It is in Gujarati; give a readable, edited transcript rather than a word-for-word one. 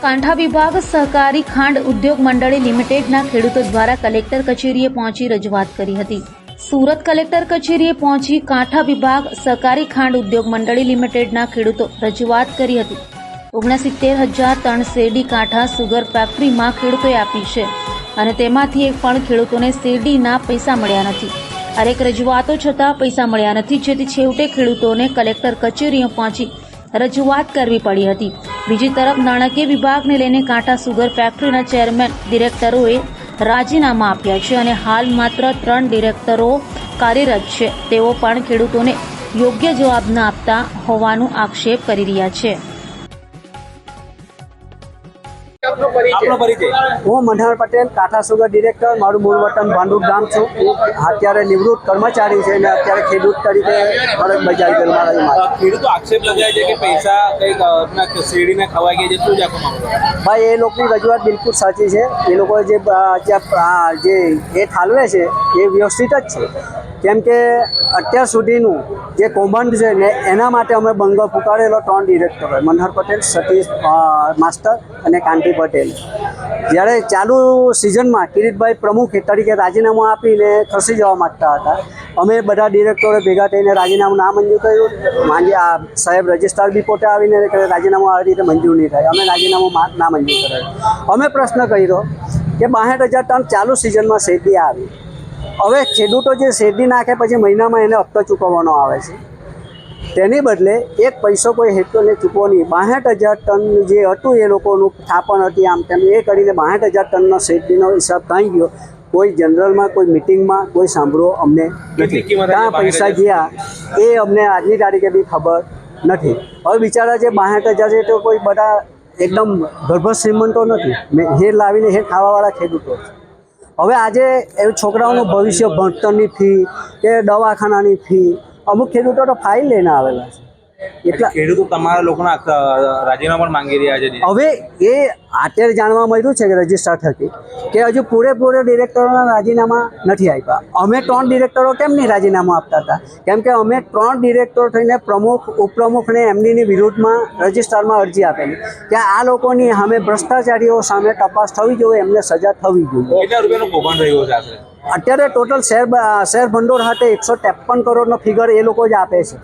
કાંઠા વિભાગ સહકારી ખાંડ ઉદ્યોગ મંડળી લિમિટેડના ખેડૂતો દ્વારા કલેક્ટર કચેરીએ પહોંચી રજૂઆત કરી હતી। સુરત કલેક્ટર કચેરીએ પહોંચી કાંઠા વિભાગ સહકારી ખાંડ ઉદ્યોગ મંડળી લિમિટેડના ખેડૂતો રજૂઆત કરી હતી। 69,000 ટન શેરડી કાંઠા સુગર ફેક્ટરીમાં ખેડૂતોએ આપી છે અને તેમાંથી એક પણ ખેડૂતોને શેરડીના પૈસા મળ્યા નથી। અનેક રજૂઆતો છતાં પૈસા મળ્યા નથી, જેથી છેવટે ખેડૂતોને કલેક્ટર કચેરીએ પહોંચી રજૂઆત કરવી પડી હતી। બીજી તરફ નાણાકીય વિભાગને લઈને કાંઠા સુગર ફેક્ટરીના ચેરમેન ડિરેક્ટરોએ રાજીનામા આપ્યા છે અને હાલ માત્ર 3 ડિરેક્ટરો કાર્યરત છે। તેઓ પણ ખેડૂતોને યોગ્ય જવાબ ન આપતા હોવાનો આક્ષેપ કરી રહ્યા છે। હું મનહર પટેલ, કાંઠા સુગર ડિરેક્ટર। મારું મૂળ વતન ભાંડુપ ગામ છું। અત્યારે નિવૃત્ત કર્મચારી છે અને અત્યારે ખેડૂત તરીકે ફરજ બજાવી રહ્યો। ખેડૂતો આક્ષેપ લગાવે છે કે પૈસા કંઈક શેરડીને ખવાઈ ગયા છે, શું જાખો ભાઈ એ લોકોની રજૂઆત બિલકુલ સાચી છે। એ લોકો જે ઠાલવે છે એ વ્યવસ્થિત જ છે, કેમ કે અત્યાર સુધીનું જે કૌભાંડ છે ને એના માટે અમે બંગલો ફૂંકારેલો 3 ડિરેક્ટરો, મનહર પટેલ, સતીશ માસ્ટર અને કાંતિ પટેલ। જ્યારે ચાલુ સિઝનમાં કિરીટભાઈ પ્રમુખ તરીકે રાજીનામું આપીને ખસી જવા માગતા હતા, અમે બધા ડિરેક્ટરોએ ભેગા થઈને રાજીનામું નામંજૂર કર્યું। સાહેબ રજિસ્ટ્રાર બી પોતે આવીને રાજીનામું આવી રીતે મંજૂર નહીં થાય, અમે રાજીનામું નામંજૂર કરાવ્યું। અમે પ્રશ્ન કર્યો કે 62,000 ટન ચાલુ સિઝનમાં શેરડી આવી, હવે ખેડૂતો જે શેરડી નાખે પછી મહિનામાં એને હપ્તો ચૂકવવાનો આવે છે, તેની બદલે એક પૈસો કોઈ હેતુને ચૂકવો નહીં। 62,000 ટન જે હતું એ લોકોનું થાપણ હતી, આમ તેમ એ કરીને 62,000 ટનનો શેરડીનો હિસાબ કાંઈ ગયો, કોઈ જનરલમાં કોઈ મિટિંગમાં કોઈ સાંભળવો અમને નથી। ક્યાં પૈસા ગયા એ અમને આજની તારીખે બી ખબર નથી। હવે બિચારા જે 62,000 છે તો કોઈ બધા એકદમ ગર્ભ શ્રીમંતો નથી, હેર લાવીને હેર ખાવાવાળા ખેડૂતો છે। હવે આજે એ છોકરાઓનું ભવિષ્ય, ભણતરની ફી કે દવાખાનાની ફી, અમુક ખેડૂતો તો ફાઇલ લઈને આવેલા છે, એટલા ખેડૂતો તમારા લોકોના રાજીનામા પણ માંગી રહ્યા છે। હવે એ અત્યારે જાણવા મળ્યું છે કે રજિસ્ટ્રાર થકી કે હજુ પૂરેપૂરા ડિરેક્ટરોના રાજીનામા નથી આપ્યા। અમે 3 ડિરેક્ટરો કેમ નહીં રાજીનામું આપતા હતા? કેમ કે અમે 3 ડિરેક્ટરો થઈને પ્રમુખ, ઉપપ્રમુખને એમડીની વિરુદ્ધમાં રજિસ્ટ્રારમાં અરજી આપેલી કે આ લોકોની સામે ભ્રષ્ટાચારીઓ સામે તપાસ થવી જોઈએ, એમને સજા થવી જોઈએ। કેટલા રૂપિયાનું કૌભાંડ રહ્યું છે આશરે? અત્યારે ટોટલ શેર ભંડોળ હાથે 153 કરોડનો ફિગર એ લોકો જ આપે છે।